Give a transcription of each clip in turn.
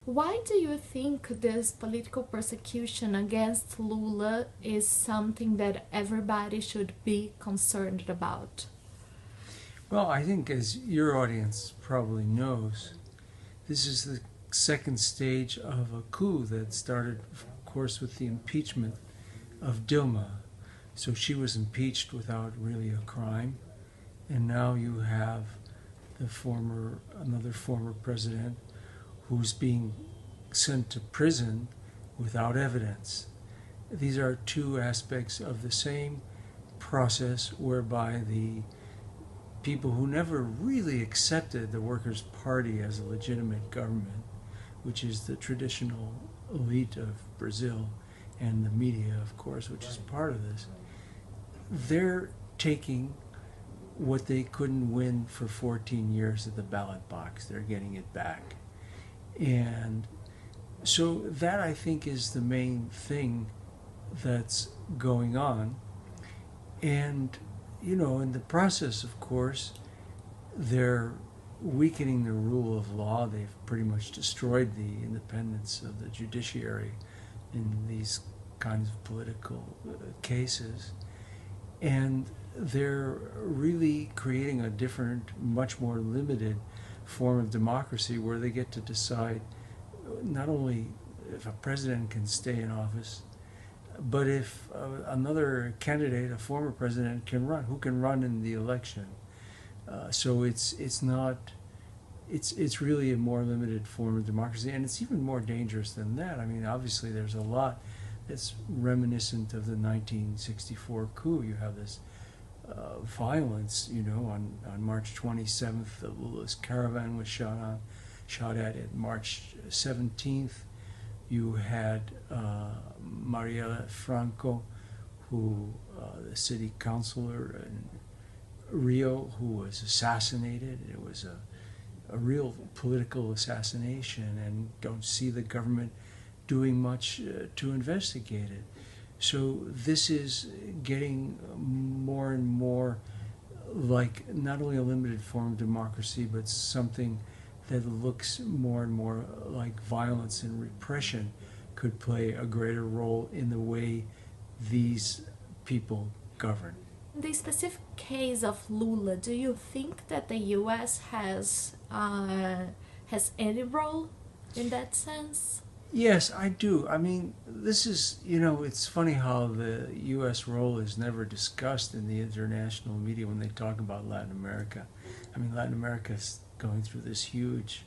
Why do you think this political persecution against Lula is something that everybody should be concerned about? Well, I think, as your audience probably knows, this is the second stage of a coup that started, of course, with the impeachment of Dilma. So she was impeached without really a crime, and now you have another former president who's being sent to prison without evidence. These are two aspects of the same process whereby the people who never really accepted the Workers' Party as a legitimate government, which is the traditional elite of Brazil and the media, of course, which is part of this, they're taking what they couldn't win for 14 years at the ballot box. They're getting it back. And so that, I think, is the main thing that's going on. And, in the process, of course, they're weakening the rule of law. They've pretty much destroyed the independence of the judiciary in these kinds of political cases. And they're really creating a different, much more limited form of democracy where they get to decide not only if a president can stay in office, but if another candidate, a former president, can run, who can run in the election. So it's really a more limited form of democracy, and it's even more dangerous than that. I mean, obviously there's a lot that's reminiscent of the 1964 coup. You have this violence, on March 27th, Lula's caravan was shot at March 17th. You had Marielle Franco, who, the city councilor in Rio, who was assassinated. It was a real political assassination, and don't see the government doing much to investigate it. So this is getting more and more like not only a limited form of democracy, but something that looks more and more like violence and repression could play a greater role in the way these people govern. In the specific case of Lula, do you think that the U.S. has any role in that sense? Yes, I do. I mean, this is, it's funny how the U.S. role is never discussed in the international media when they talk about Latin America. I mean, Latin America is going through this huge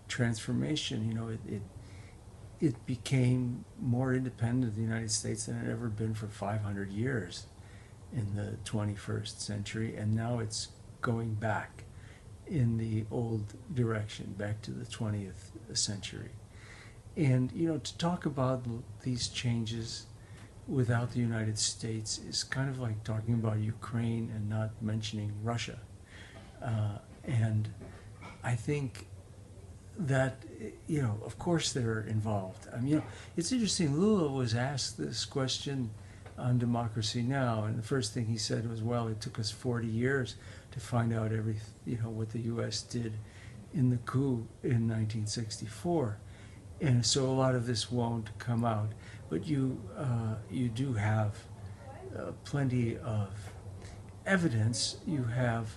transformation. It became more independent of the United States than it had ever been for 500 years in the 21st century, and now it's going back in the old direction, back to the 20th century. And, to talk about these changes without the United States is kind of like talking about Ukraine and not mentioning Russia. And I think that, of course they're involved. I mean, it's interesting. Lula was asked this question on Democracy Now! And the first thing he said was, well, it took us 40 years to find out what the U.S. did in the coup in 1964. And so a lot of this won't come out. But you do have plenty of evidence. You have,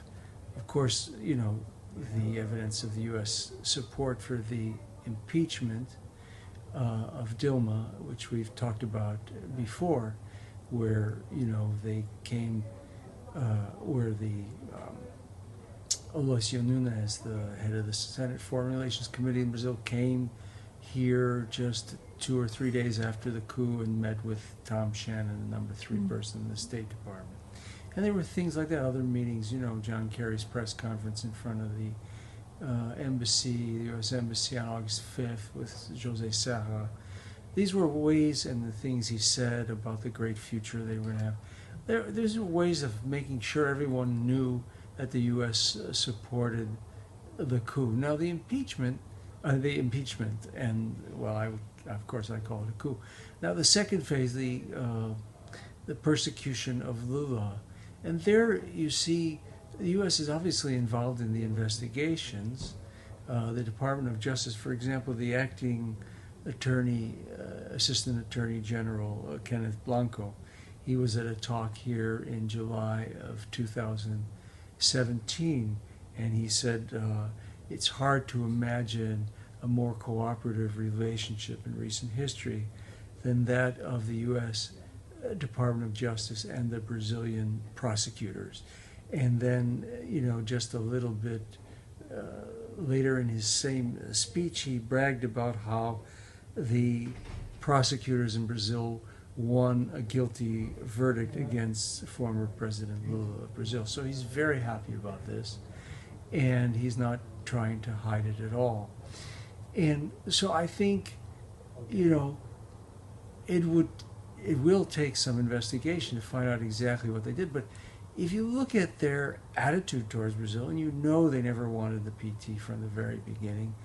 of course, the evidence of the U.S. support for the impeachment of Dilma, which we've talked about before, where they came, where the Aloysio Nunes, the head of the Senate Foreign Relations Committee in Brazil, came here just 2 or 3 days after the coup and met with Tom Shannon, the number 3 person in the State Department. And there were things like that, other meetings, John Kerry's press conference in front of the embassy, the U.S. Embassy on August 5th with José Serra. These were ways, and the things he said about the great future they were going to have. There's ways of making sure everyone knew that the U.S. supported the coup. Now, the impeachment, and, well, of course I call it a coup. Now, the second phase, the persecution of Lula. And there you see the U.S. is obviously involved in the investigations. The Department of Justice, for example, the acting Assistant Attorney General, Kenneth Blanco, he was at a talk here in July of 2017, and he said it's hard to imagine a more cooperative relationship in recent history than that of the U.S. Department of Justice and the Brazilian prosecutors. And then, just a little bit later in his same speech, he bragged about how the prosecutors in Brazil won a guilty verdict against former President Lula of Brazil. So he's very happy about this, and he's not trying to hide it at all. And so I think, it will take some investigation to find out exactly what they did. But if you look at their attitude towards Brazil, and they never wanted the PT from the very beginning,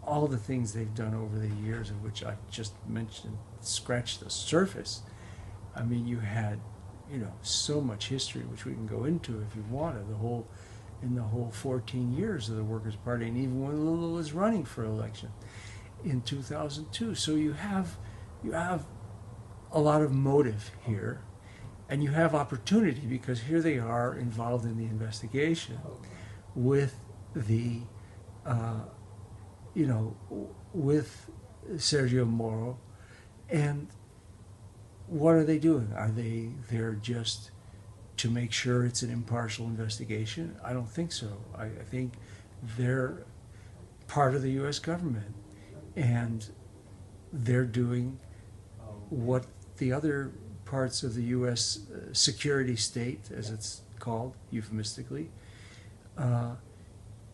all the things they've done over the years, of which I just mentioned, scratched the surface. I mean, you had, so much history, which we can go into if you wanted, in the whole 14 years of the Workers' Party, and even when Lula was running for election in 2002. So you have a lot of motive here, and you have opportunity, because here they are involved in the investigation with the with Sergio Moro. And what are they doing? Are they there just to make sure it's an impartial investigation? I don't think so. I think they're part of the U.S. government, and they're doing what the other parts of the U.S. security state, as it's called euphemistically,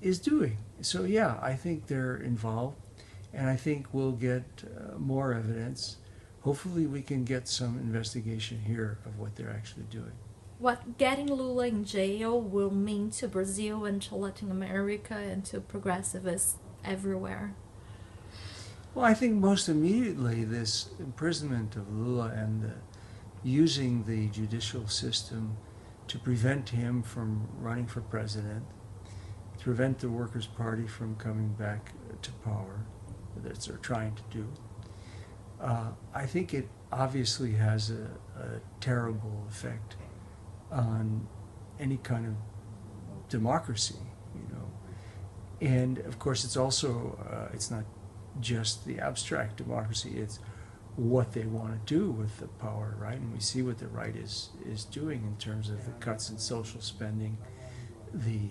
is doing. So yeah, I think they're involved, and I think we'll get more evidence. Hopefully we can get some investigation here of what they're actually doing. What getting Lula in jail will mean to Brazil and to Latin America and to progressivists everywhere? Well, I think most immediately this imprisonment of Lula and using the judicial system to prevent him from running for president, to prevent the Workers' Party from coming back to power, that they're trying to do. I think it obviously has a terrible effect on any kind of democracy, And of course, it's also, it's not just the abstract democracy, it's what they want to do with the power, right? And we see what the right is doing in terms of the cuts in social spending, the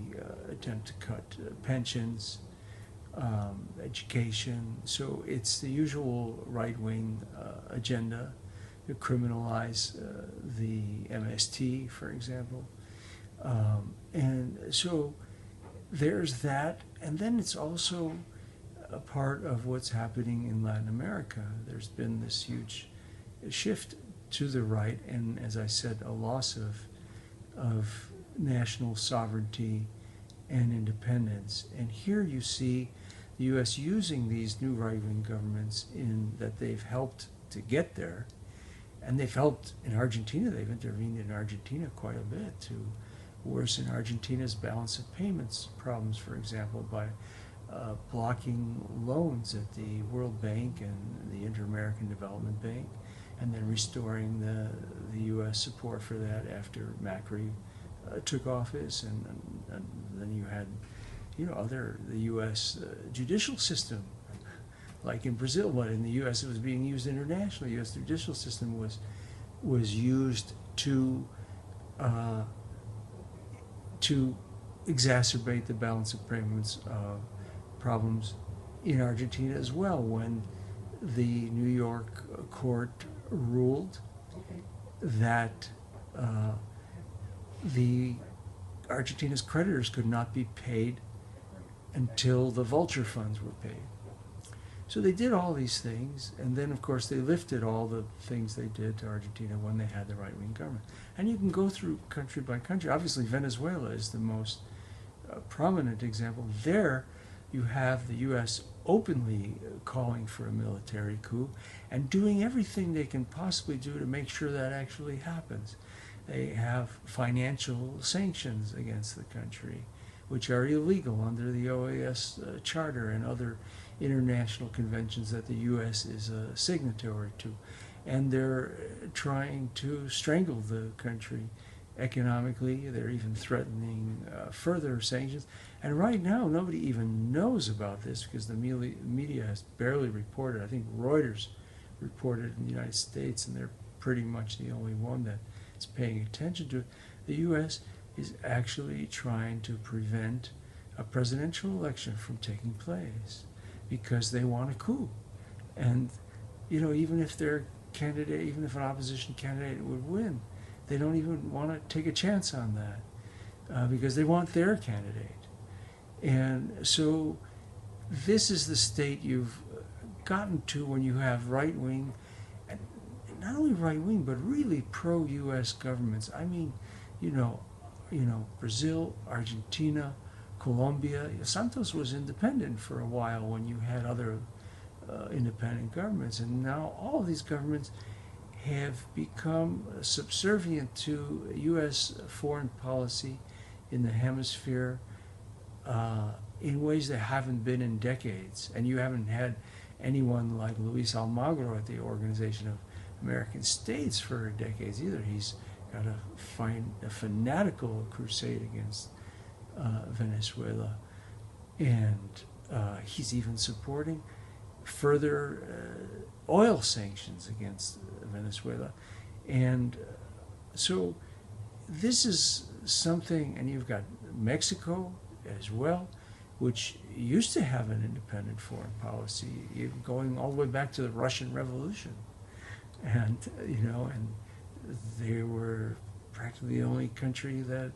attempt to cut pensions, education. So it's the usual right-wing agenda to criminalize the MST, for example. And so there's that. And then it's also a part of what's happening in Latin America. There's been this huge shift to the right, and as I said, a loss of national sovereignty and independence. And here you see the U.S. using these new right-wing governments in that they've helped to get there. And they've helped in Argentina. They've intervened in Argentina quite a bit to worsen Argentina's balance of payments problems, for example, by blocking loans at the World Bank and the Inter-American Development Bank, and then restoring the U.S. support for that after Macri took office. And then you had, the U.S. Judicial system, like in Brazil, but in the U.S. it was being used internationally. U.S. judicial system was used to exacerbate the balance of payments problems in Argentina as well, when the New York court ruled that the Argentina's creditors could not be paid until the vulture funds were paid. So they did all these things, and then of course they lifted all the things they did to Argentina when they had the right-wing government. And you can go through country by country. Obviously Venezuela is the most prominent example. There you have the U.S. openly calling for a military coup and doing everything they can possibly do to make sure that actually happens. They have financial sanctions against the country, which are illegal under the OAS Charter and other international conventions that the U.S. is a signatory to. And they're trying to strangle the country economically. They're even threatening further sanctions. And right now, nobody even knows about this because the media has barely reported. I think Reuters reported in the United States, and they're pretty much the only one that is paying attention to it. The U.S. is actually trying to prevent a presidential election from taking place because they want a coup. And, you know, even if their candidate, even if an opposition candidate would win, they don't even want to take a chance on that because they want their candidate. And so this is the state you've gotten to when you have right-wing, and not only right-wing, but really pro-U.S. governments. I mean, you know, Brazil, Argentina, Colombia. Santos was independent for a while when you had other independent governments, and now all of these governments have become subservient to U.S. foreign policy in the hemisphere in ways that haven't been in decades. And you haven't had anyone like Luis Almagro at the Organization of American States for decades either. He's got a fanatical crusade against Venezuela, and he's even supporting further oil sanctions against Venezuela. And so this is something, and you've got Mexico as well, which used to have an independent foreign policy, going all the way back to the Russian Revolution. And, you know, and they were practically the only country that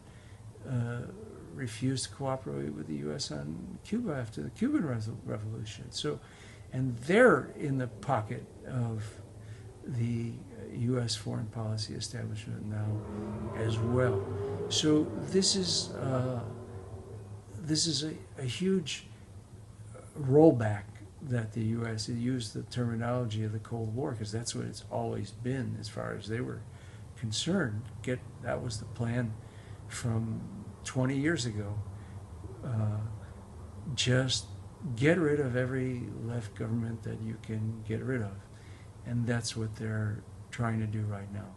refused to cooperate with the U.S. on Cuba after the Cuban Revolution. So, and they're in the pocket of the U.S. foreign policy establishment now as well. So this is a huge rollback that the U.S. used the terminology of the Cold War, because that's what it's always been as far as they were concerned. That was the plan from 20 years ago. Just get rid of every left government that you can get rid of. And that's what they're trying to do right now.